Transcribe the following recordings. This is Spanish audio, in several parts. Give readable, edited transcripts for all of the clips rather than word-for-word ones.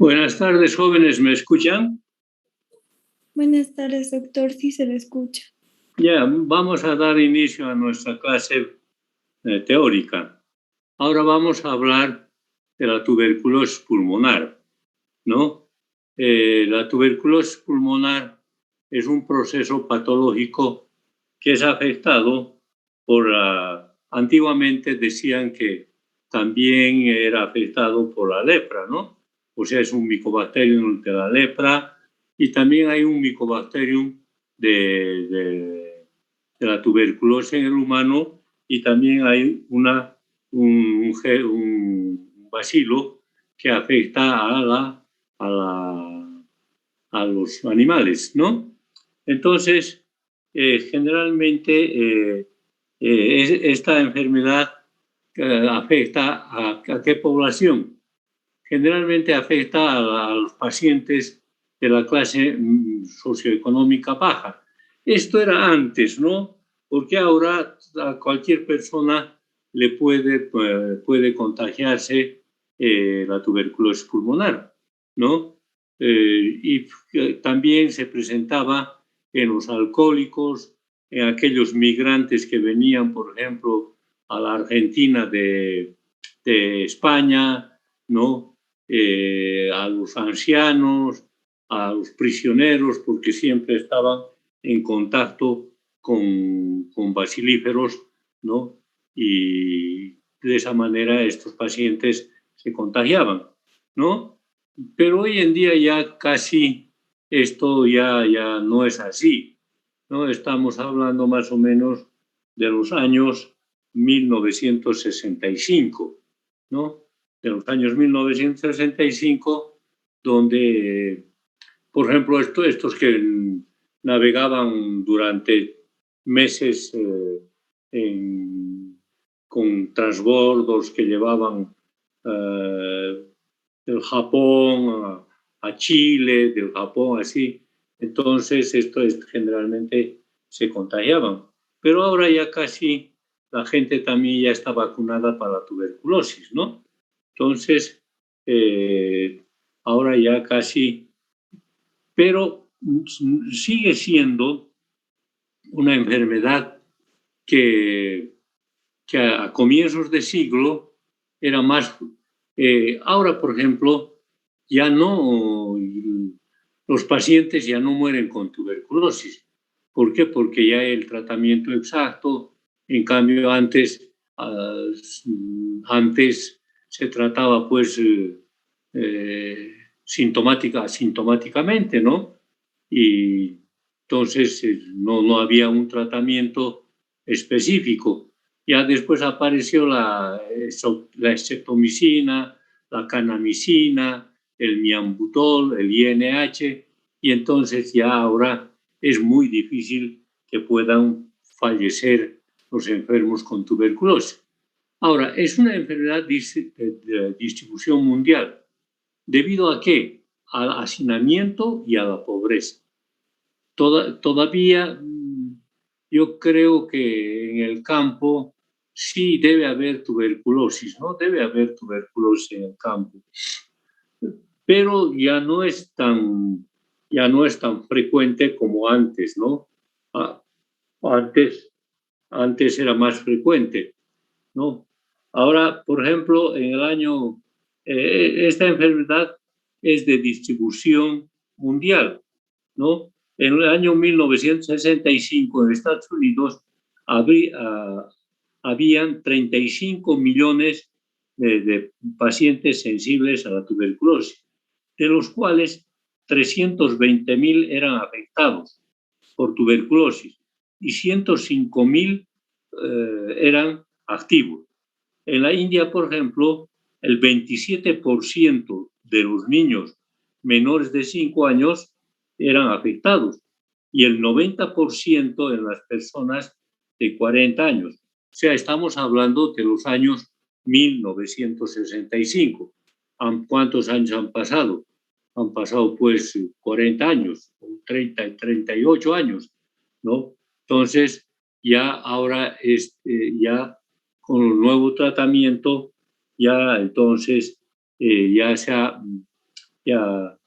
Buenas tardes, jóvenes, ¿me escuchan? Buenas tardes, doctor, sí se le escucha. Ya, vamos a dar inicio a nuestra clase teórica. Ahora vamos a hablar de la tuberculosis pulmonar, ¿no? La tuberculosis pulmonar es un proceso patológico que es afectado antiguamente decían que también era afectado por la lepra, ¿no? O sea, es un Mycobacterium de la lepra y también hay un Mycobacterium de la tuberculosis en el humano y también hay un bacilo que afecta a los animales, ¿no? Entonces, generalmente esta enfermedad afecta a qué población. Generalmente afecta a los pacientes de la clase socioeconómica baja. Esto era antes, ¿no? Porque ahora a cualquier persona le puede contagiarse la tuberculosis pulmonar, ¿no? Y también se presentaba en los alcohólicos, en aquellos migrantes que venían, por ejemplo, a la Argentina de España, ¿no? A los ancianos, a los prisioneros, porque siempre estaban en contacto con bacilíferos, ¿no? Y de esa manera estos pacientes se contagiaban, ¿no? Pero hoy en día ya casi esto ya no es así, ¿no? Estamos hablando más o menos de los años 1965, ¿no? De los años 1965, donde, por ejemplo, estos que navegaban durante meses con transbordos que llevaban del Japón a Chile, del Japón así, entonces esto generalmente se contagiaban. Pero ahora ya casi la gente también ya está vacunada para la tuberculosis, ¿no? Entonces, ahora ya casi, pero sigue siendo una enfermedad que a comienzos de siglo era más. Ahora, por ejemplo, ya no, los pacientes ya no mueren con tuberculosis. ¿Por qué? Porque ya el tratamiento exacto, en cambio antes se trataba pues sintomáticamente, ¿no? Y entonces no había un tratamiento específico. Ya después apareció la streptomicina, la kanamicina, el miambutol, el INH, y entonces ya ahora es muy difícil que puedan fallecer los enfermos con tuberculosis. Ahora, es una enfermedad de distribución mundial. ¿Debido a qué? Al hacinamiento y a la pobreza. Todavía yo creo que en el campo sí debe haber tuberculosis, ¿no? Debe haber tuberculosis en el campo. Pero ya no es tan frecuente como antes, ¿no? Antes era más frecuente, ¿no? Ahora, por ejemplo, en el año, esta enfermedad es de distribución mundial, ¿no? En el año 1965 en Estados Unidos habían 35 millones de pacientes sensibles a la tuberculosis, de los cuales 320.000 eran afectados por tuberculosis y 105.000 eran activos. En la India, por ejemplo, el 27% de los niños menores de 5 años eran afectados y el 90% en las personas de 40 años. O sea, estamos hablando de los años 1965. ¿Cuántos años han pasado? Han pasado pues 40 años, 30 y 38 años, ¿no? Entonces, ya ahora ya con el nuevo tratamiento, ya entonces y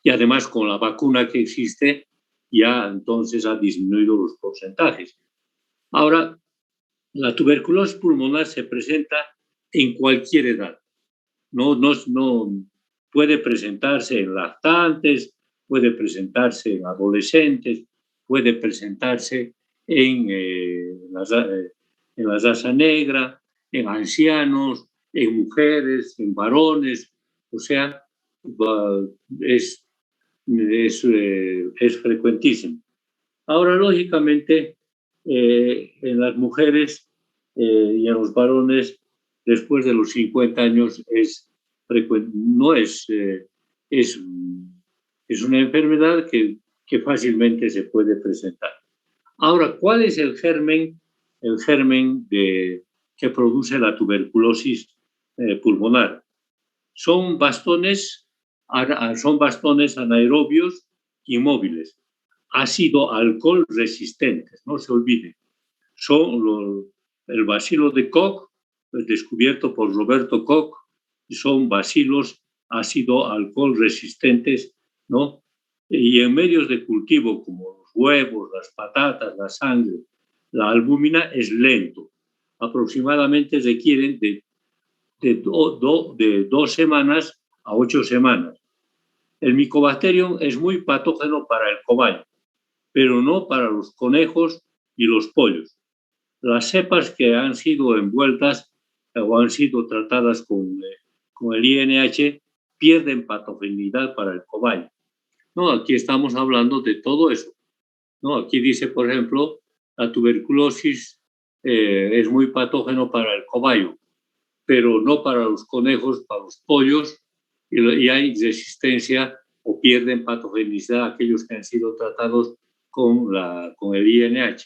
además con la vacuna que existe, ya entonces ha disminuido los porcentajes. Ahora, la tuberculosis pulmonar se presenta en cualquier edad. No puede presentarse en lactantes, puede presentarse en adolescentes, puede presentarse en en la raza negra, en ancianos, en mujeres, en varones, o sea, es, es frecuentísimo. Ahora, lógicamente, en las mujeres y en los varones, después de los 50 años, no es una enfermedad que fácilmente se puede presentar. Ahora, ¿cuál es el germen? El germen que produce la tuberculosis pulmonar. Son bastones anaerobios inmóviles, ácido alcohol resistentes, no se olviden. Son el bacilo de Koch, descubierto por Roberto Koch, y son bacilos ácido alcohol resistentes, ¿no? Y en medios de cultivo como los huevos, las patatas, la sangre, la albúmina es lento. Aproximadamente requieren de 2 semanas a 8 semanas. El Mycobacterium es muy patógeno para el cobayo, pero no para los conejos y los pollos. Las cepas que han sido envueltas o han sido tratadas con el INH pierden patogenidad para el cobayo. No, aquí estamos hablando de todo eso. No, aquí dice, por ejemplo, la tuberculosis es muy patógeno para el cobayo, pero no para los conejos, para los pollos, y hay resistencia o pierden patogenicidad aquellos que han sido tratados con el INH.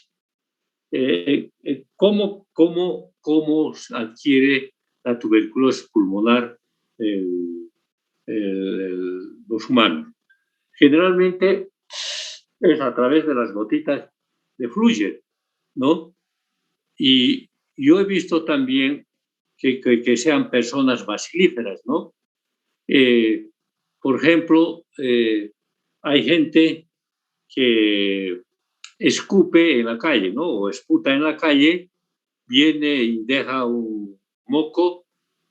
¿Cómo adquiere la tuberculosis pulmonar los humanos? Generalmente es a través de las gotitas de Flügel, ¿no? Y yo he visto también que sean personas bacilíferas, ¿no? Por ejemplo, hay gente que escupe en la calle, ¿no? O esputa en la calle, viene y deja un moco,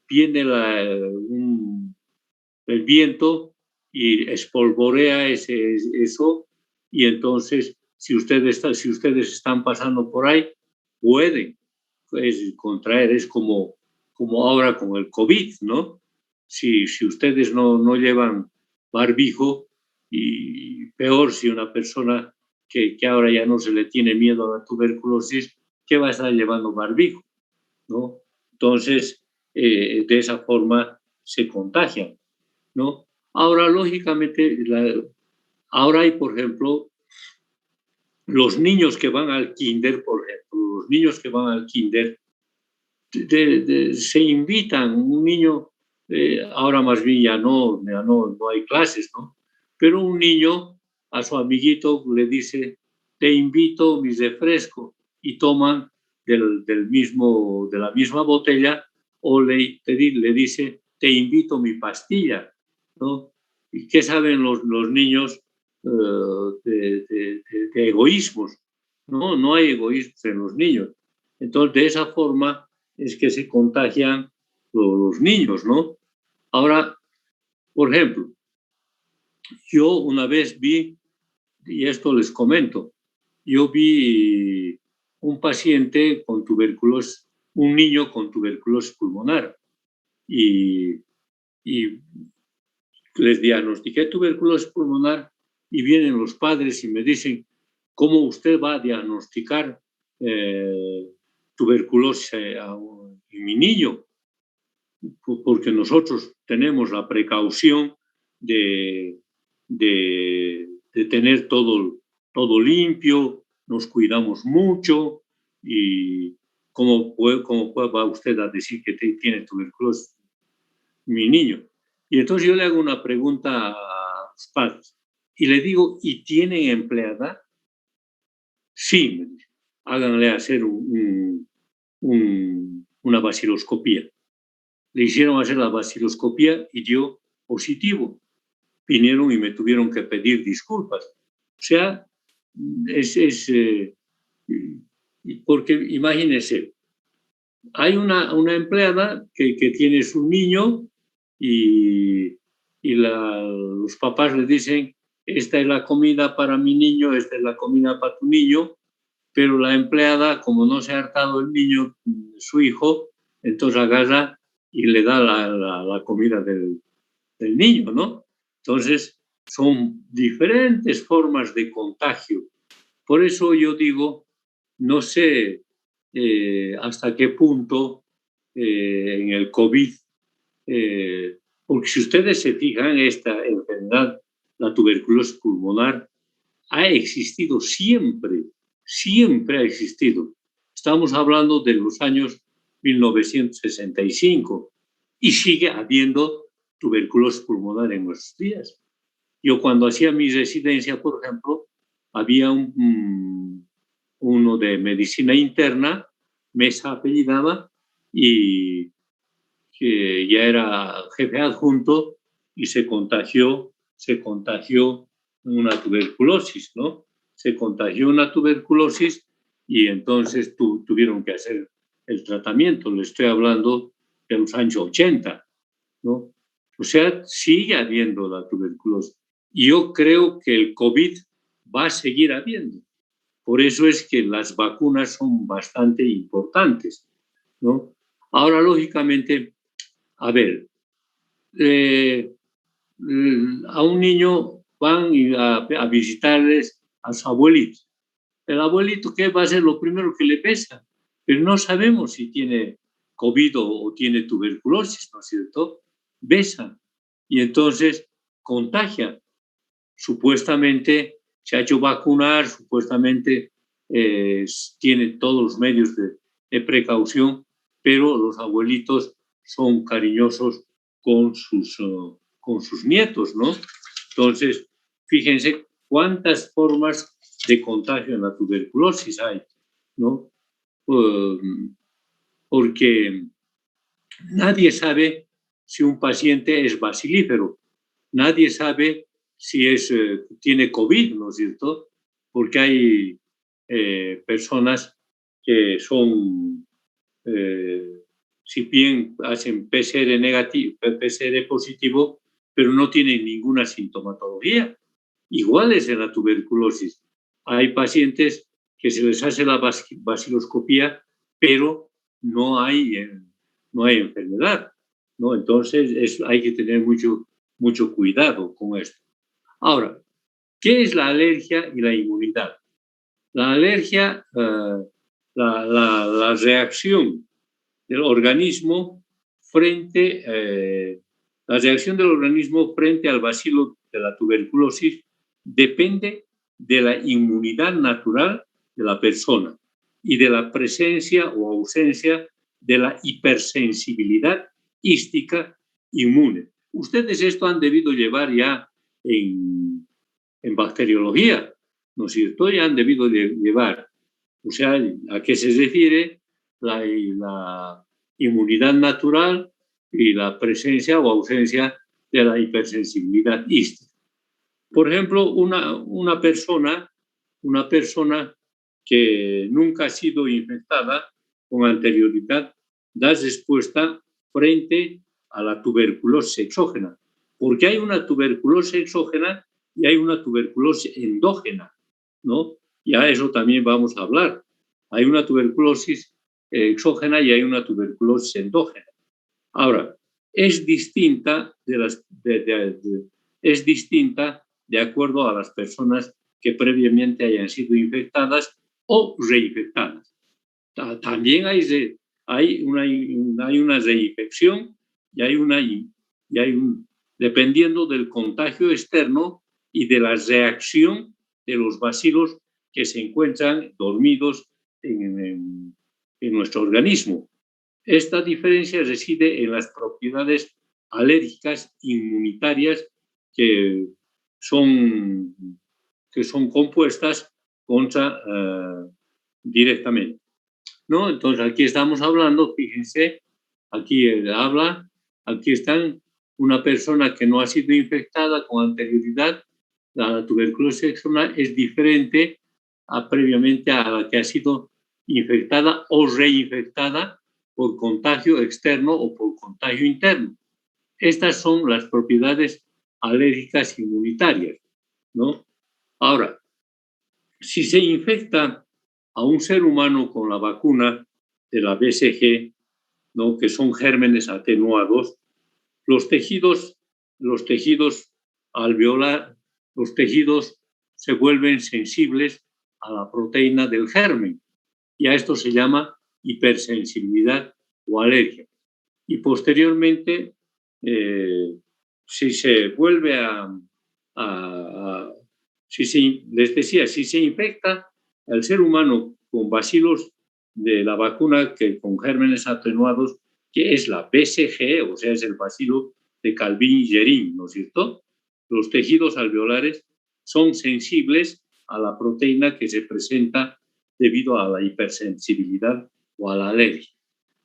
viene el viento y espolvorea eso, y entonces, si ustedes están pasando por ahí, pueden contraer, es como ahora con el COVID, ¿no? Si ustedes no llevan barbijo, y peor si una persona que ahora ya no se le tiene miedo a la tuberculosis, ¿qué va a estar llevando barbijo? ¿No? Entonces, de esa forma se contagian, ¿no? Ahora, lógicamente, ahora hay, por ejemplo, los niños que van al kinder, por ejemplo, los niños que van al kinder, se invitan, un niño, ahora más bien ya no hay clases, ¿no? Pero un niño a su amiguito le dice, te invito mi refresco, y toman de la misma botella, o le dice, te invito mi pastilla, ¿no? ¿Y qué saben los niños de egoísmos? No hay egoísmos en los niños. Entonces, de esa forma es que se contagian los niños, ¿no? Ahora, por ejemplo, yo una vez vi, y esto les comento, yo vi un paciente con tuberculosis, un niño con tuberculosis pulmonar, y les diagnostiqué tuberculosis pulmonar, y vienen los padres y me dicen, ¿cómo usted va a diagnosticar tuberculosis en mi niño? Porque nosotros tenemos la precaución de tener todo limpio, nos cuidamos mucho, y ¿cómo va usted a decir que tiene tuberculosis mi niño? Y entonces yo le hago una pregunta a los padres y le digo, ¿y tienen empleada? Sí, me dice, háganle hacer una vaciloscopía. Le hicieron hacer la vaciloscopía y dio positivo. Vinieron y me tuvieron que pedir disculpas. O sea, porque imagínense, hay una empleada que tiene su niño, y los papás le dicen, esta es la comida para mi niño, esta es la comida para tu niño, pero la empleada, como no se ha hartado el niño, su hijo, entonces agarra y le da la comida del niño, ¿no? Entonces, son diferentes formas de contagio. Por eso yo digo, no sé hasta qué punto en el COVID, porque si ustedes se fijan, esta enfermedad, la tuberculosis pulmonar, ha existido siempre, siempre ha existido. Estamos hablando de los años 1965 y sigue habiendo tuberculosis pulmonar en nuestros días. Yo cuando hacía mi residencia, por ejemplo, había uno de medicina interna, Mesa apellidaba, y que ya era jefe adjunto y se contagió una tuberculosis, ¿no? Se contagió una tuberculosis y entonces tuvieron que hacer el tratamiento. Le estoy hablando de los años 80, ¿no? O sea, sigue habiendo la tuberculosis. Y yo creo que el COVID va a seguir habiendo. Por eso es que las vacunas son bastante importantes, ¿no? Ahora, lógicamente, a ver, a un niño van a visitarles a su abuelito. El abuelito, ¿qué va a ser lo primero que le pesa? Pero no sabemos si tiene COVID o tiene tuberculosis, ¿no es cierto? Besa y entonces contagia. Supuestamente se ha hecho vacunar, supuestamente tiene todos los medios de precaución, pero los abuelitos son cariñosos con sus nietos, ¿no? Entonces, fíjense cuántas formas de contagio en la tuberculosis hay, ¿no? Porque nadie sabe si un paciente es bacilífero, nadie sabe si tiene COVID, ¿no es cierto? Porque hay personas que son, si bien hacen PCR negativo, PCR positivo, pero no tienen ninguna sintomatología. Igual es en la tuberculosis. Hay pacientes que se les hace la baciloscopía, pero no hay enfermedad, ¿no? Entonces hay que tener mucho cuidado con esto. Ahora, ¿qué es la alergia y la inmunidad? La alergia, la reacción del organismo la reacción del organismo frente al bacilo de la tuberculosis depende de la inmunidad natural de la persona y de la presencia o ausencia de la hipersensibilidad hística inmune. Ustedes esto han debido llevar ya en bacteriología, ¿no es cierto? Ya han debido llevar. O sea, ¿a qué se refiere la inmunidad natural y la presencia o ausencia de la hipersensibilidad hística? Por ejemplo, una persona que nunca ha sido infectada con anterioridad da respuesta frente a la tuberculosis exógena, porque hay una tuberculosis exógena y hay una tuberculosis endógena, ¿no? Y a eso también vamos a hablar. Hay una tuberculosis exógena y hay una tuberculosis endógena. Ahora, es distinta de acuerdo a las personas que previamente hayan sido infectadas o reinfectadas. También hay una reinfección dependiendo del contagio externo y de la reacción de los bacilos que se encuentran dormidos en nuestro organismo. Esta diferencia reside en las propiedades alérgicas inmunitarias que son compuestas directamente, ¿no? Entonces, aquí estamos hablando, fíjense, aquí aquí están una persona que no ha sido infectada con anterioridad. La tuberculosis exógena es diferente previamente a la que ha sido infectada o reinfectada por contagio externo o por contagio interno. Estas son las propiedades alérgicas inmunitarias, ¿no? Ahora, si se infecta a un ser humano con la vacuna de la BCG, ¿no? Que son gérmenes atenuados, los tejidos alveolar, los tejidos se vuelven sensibles a la proteína del germen y a esto se llama hipersensibilidad o alergia. Y posteriormente, si se vuelve si se infecta al ser humano con bacilos de la vacuna con gérmenes atenuados, que es la BCG, o sea, es el bacilo de Calvin-Guerin, ¿no es cierto? Los tejidos alveolares son sensibles a la proteína que se presenta debido a la hipersensibilidad o a la alergia.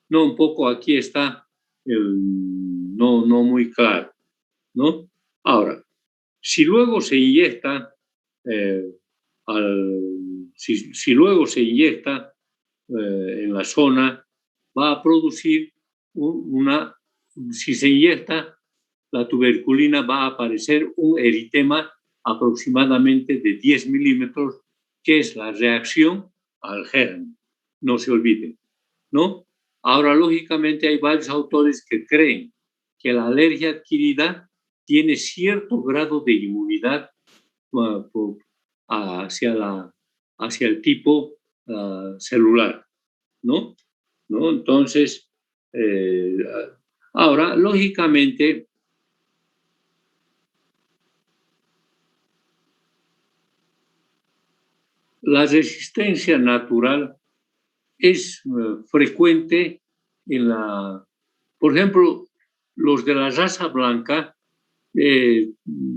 No, un poco aquí está no muy claro, ¿no? Ahora, si luego se inyecta, si luego se inyecta en la zona, va a producir si se inyecta la tuberculina, va a aparecer un eritema aproximadamente de 10 milímetros, que es la reacción al germen. No se olviden, ¿no? Ahora, lógicamente, hay varios autores que creen que la alergia adquirida tiene cierto grado de inmunidad hacia el tipo celular, ¿no? Entonces, ahora, lógicamente, la resistencia natural es frecuente por ejemplo, los de la raza blanca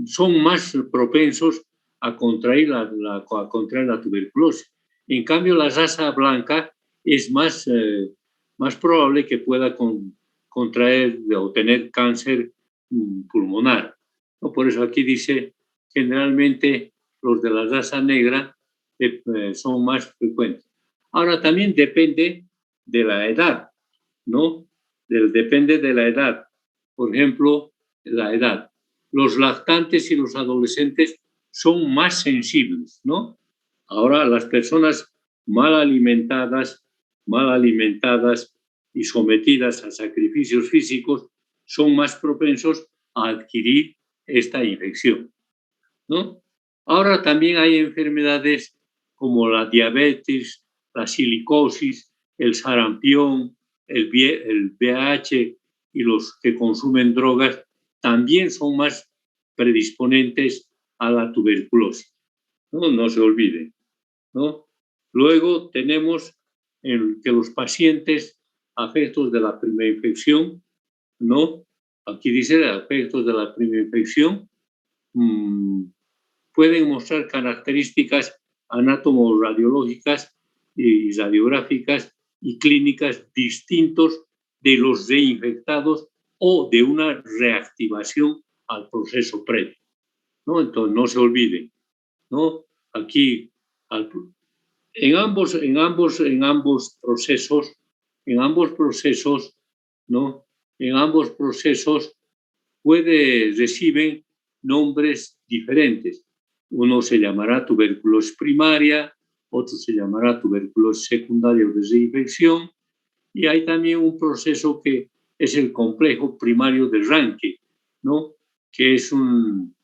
son más propensos a contraer la tuberculosis. En cambio, la raza blanca es más probable que pueda contraer o tener cáncer pulmonar, ¿no? Por eso aquí dice, generalmente los de la raza negra son más frecuentes. Ahora también depende de la edad, ¿no? Depende de la edad. Por ejemplo, la edad. Los lactantes y los adolescentes son más sensibles, ¿no? Ahora, las personas mal alimentadas y sometidas a sacrificios físicos son más propensos a adquirir esta infección, ¿no? Ahora también hay enfermedades como la diabetes, la silicosis, el sarampión, el VIH y los que consumen drogas también son más predisponentes a la tuberculosis, ¿no? No se olviden, ¿no? Luego tenemos que los pacientes afectos de la primera infección, ¿no? Aquí dice afectos de la primera infección, pueden mostrar características anátomo-radiológicas y radiográficas y clínicas distintos de los reinfectados o de una reactivación al proceso previo, ¿no? Entonces, no se olviden, ¿no? Aquí, en ambos procesos, ¿no? En ambos procesos reciben nombres diferentes. Uno se llamará tuberculosis primaria, otro se llamará tuberculosis secundaria o de reinfección, y hay también un proceso que es el complejo primario de Ranke, ¿no? Que es un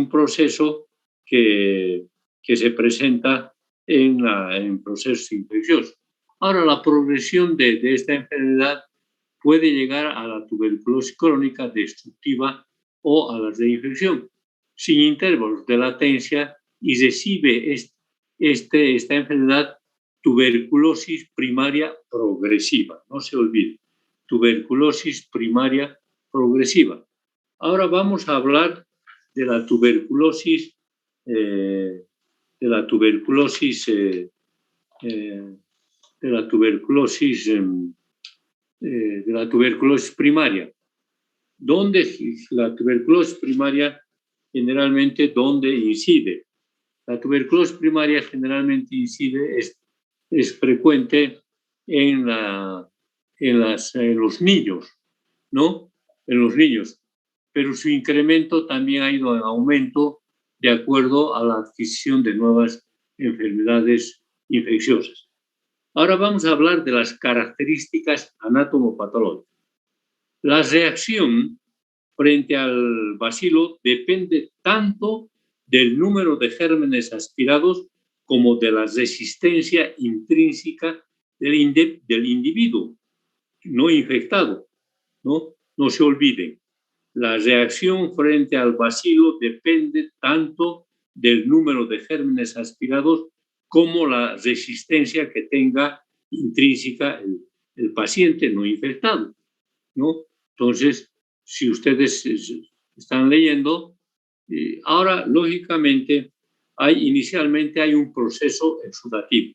proceso que se presenta en procesos infecciosos. Ahora, la progresión de esta enfermedad puede llegar a la tuberculosis crónica destructiva o a la reinfección, sin intervalos de latencia, y recibe esta enfermedad tuberculosis primaria progresiva. No se olvide, tuberculosis primaria progresiva. Ahora vamos a hablar de la tuberculosis, primaria. ¿Dónde la tuberculosis primaria generalmente dónde incide? La tuberculosis primaria generalmente incide, es frecuente en los niños, ¿no? En los niños. Pero su incremento también ha ido en aumento de acuerdo a la adquisición de nuevas enfermedades infecciosas. Ahora vamos a hablar de las características anatomopatológicas. La reacción frente al bacilo depende tanto del número de gérmenes aspirados como de la resistencia intrínseca del individuo no infectado. No se olviden, la reacción frente al bacilo depende tanto del número de gérmenes aspirados como la resistencia que tenga intrínseca el paciente no infectado, ¿no? Entonces, si ustedes están leyendo, ahora, lógicamente, inicialmente hay un proceso exudativo.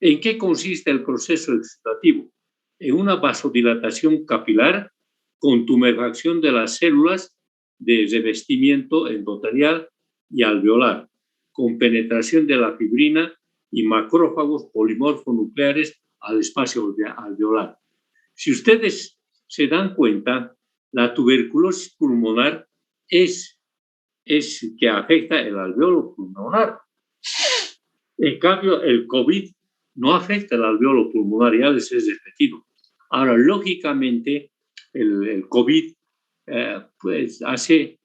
¿En qué consiste el proceso exudativo? En una vasodilatación capilar con tumefacción de las células de revestimiento endotelial y alveolar, con penetración de la fibrina y macrófagos polimorfonucleares al espacio alveolar. Si ustedes se dan cuenta, la tuberculosis pulmonar es que afecta el alveolo pulmonar. En cambio, el COVID no afecta el alveolo pulmonar, ya les he repetido. Ahora, lógicamente, el COVID pues hace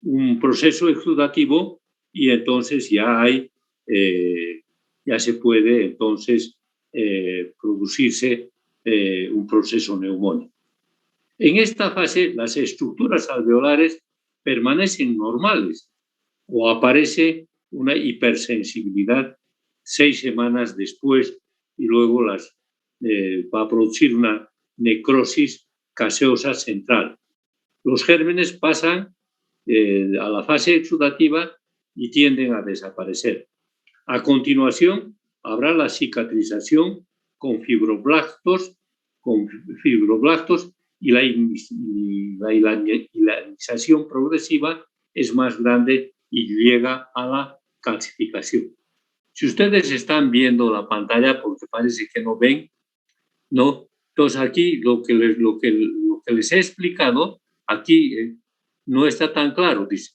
un proceso exudativo y entonces ya se puede entonces producirse un proceso neumónico. En esta fase, las estructuras alveolares permanecen normales o aparece una hipersensibilidad 6 semanas después y luego va a producir una necrosis gaseosa central. Los gérmenes pasan a la fase exudativa y tienden a desaparecer. A continuación, habrá la cicatrización con fibroblastos y la hilanización progresiva es más grande y llega a la calcificación. Si ustedes están viendo la pantalla, porque parece que no ven, ¿no? Entonces aquí lo que les he explicado, aquí no está tan claro, dice.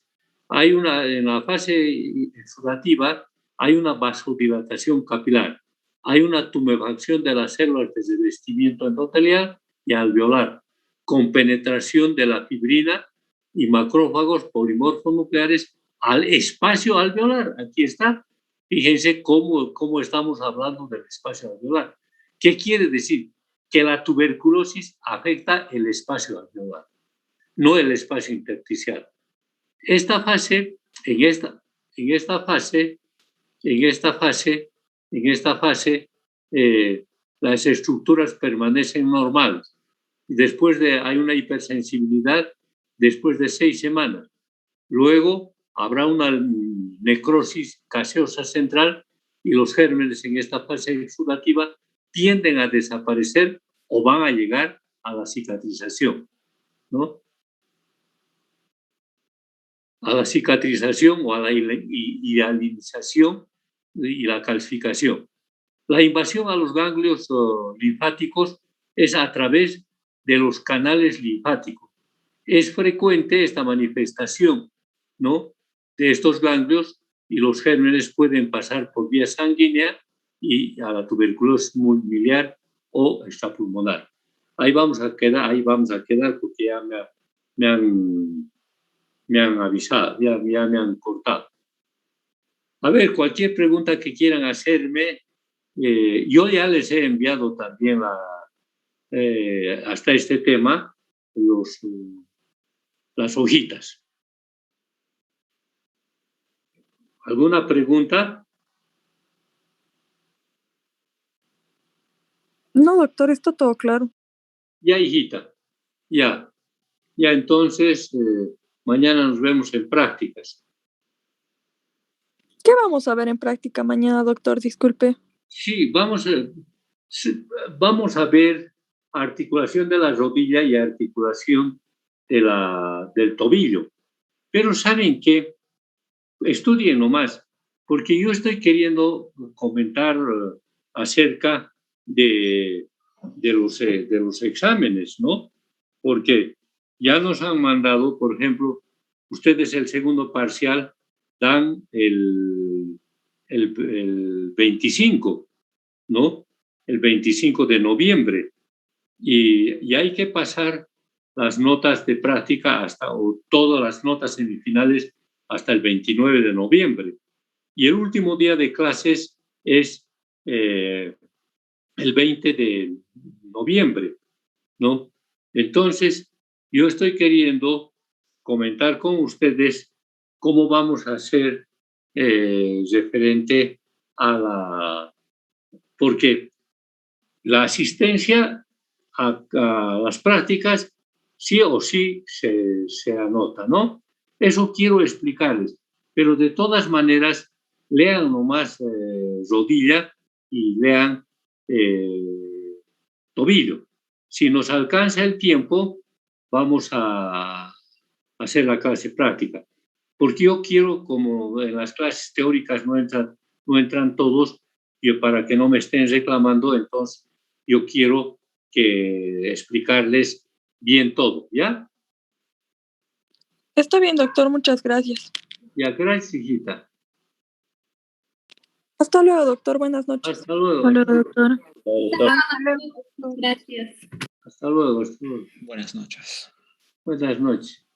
En la fase exudativa hay una vasodilatación capilar, hay una tumefacción de las células de revestimiento endotelial y alveolar, con penetración de la fibrina y macrófagos polimorfonucleares al espacio alveolar. Aquí está. Fíjense cómo estamos hablando del espacio alveolar. ¿Qué quiere decir? Que la tuberculosis afecta el espacio alveolar, no el espacio intersticial. Esta fase, en esta fase, las estructuras permanecen normales. Después hay una hipersensibilidad después de 6 semanas. Luego habrá una necrosis gaseosa central y los gérmenes en esta fase exudativa tienden a desaparecer o van a llegar a la cicatrización, ¿no? A la cicatrización o a la hialinización y la calcificación. La invasión a los ganglios linfáticos es a través de los canales linfáticos. Es frecuente esta manifestación, ¿no?, de estos ganglios y los gérmenes pueden pasar por vía sanguínea y a la tuberculosis miliar o extrapulmonar. Ahí vamos a quedar porque ya me han avisado, ya me han cortado. A ver, cualquier pregunta que quieran hacerme, yo ya les he enviado también hasta este tema las hojitas. ¿Alguna pregunta? No, doctor, está todo claro. Ya, hijita, ya. Ya, entonces, mañana nos vemos en prácticas. ¿Qué vamos a ver en práctica mañana, doctor? Disculpe. Sí, vamos a ver articulación de la rodilla y articulación del tobillo. Pero ¿saben qué? Estudien nomás, porque yo estoy queriendo comentar acerca de los exámenes, ¿no? Porque ya nos han mandado, por ejemplo, ustedes el segundo parcial dan el el 25, ¿no? El 25 de noviembre. Y hay que pasar las notas de práctica o todas las notas semifinales hasta el 29 de noviembre. Y el último día de clases es el 20 de noviembre, ¿no? Entonces, yo estoy queriendo comentar con ustedes cómo vamos a hacer referente a porque la asistencia a las prácticas sí o sí se anota, ¿no? Eso quiero explicarles, pero de todas maneras, lean nomás rodilla y lean tobillo. Si nos alcanza el tiempo, vamos a hacer la clase práctica. Porque yo quiero, como en las clases teóricas no entran todos, y para que no me estén reclamando, entonces yo quiero explicarles bien todo, ¿ya? Está bien, doctor, muchas gracias. Ya, gracias, hijita. Hasta luego, doctor, buenas noches. Hasta luego. Hasta luego, doctor. Gracias. Hasta luego. Hasta luego. Buenas noches. Buenas noches.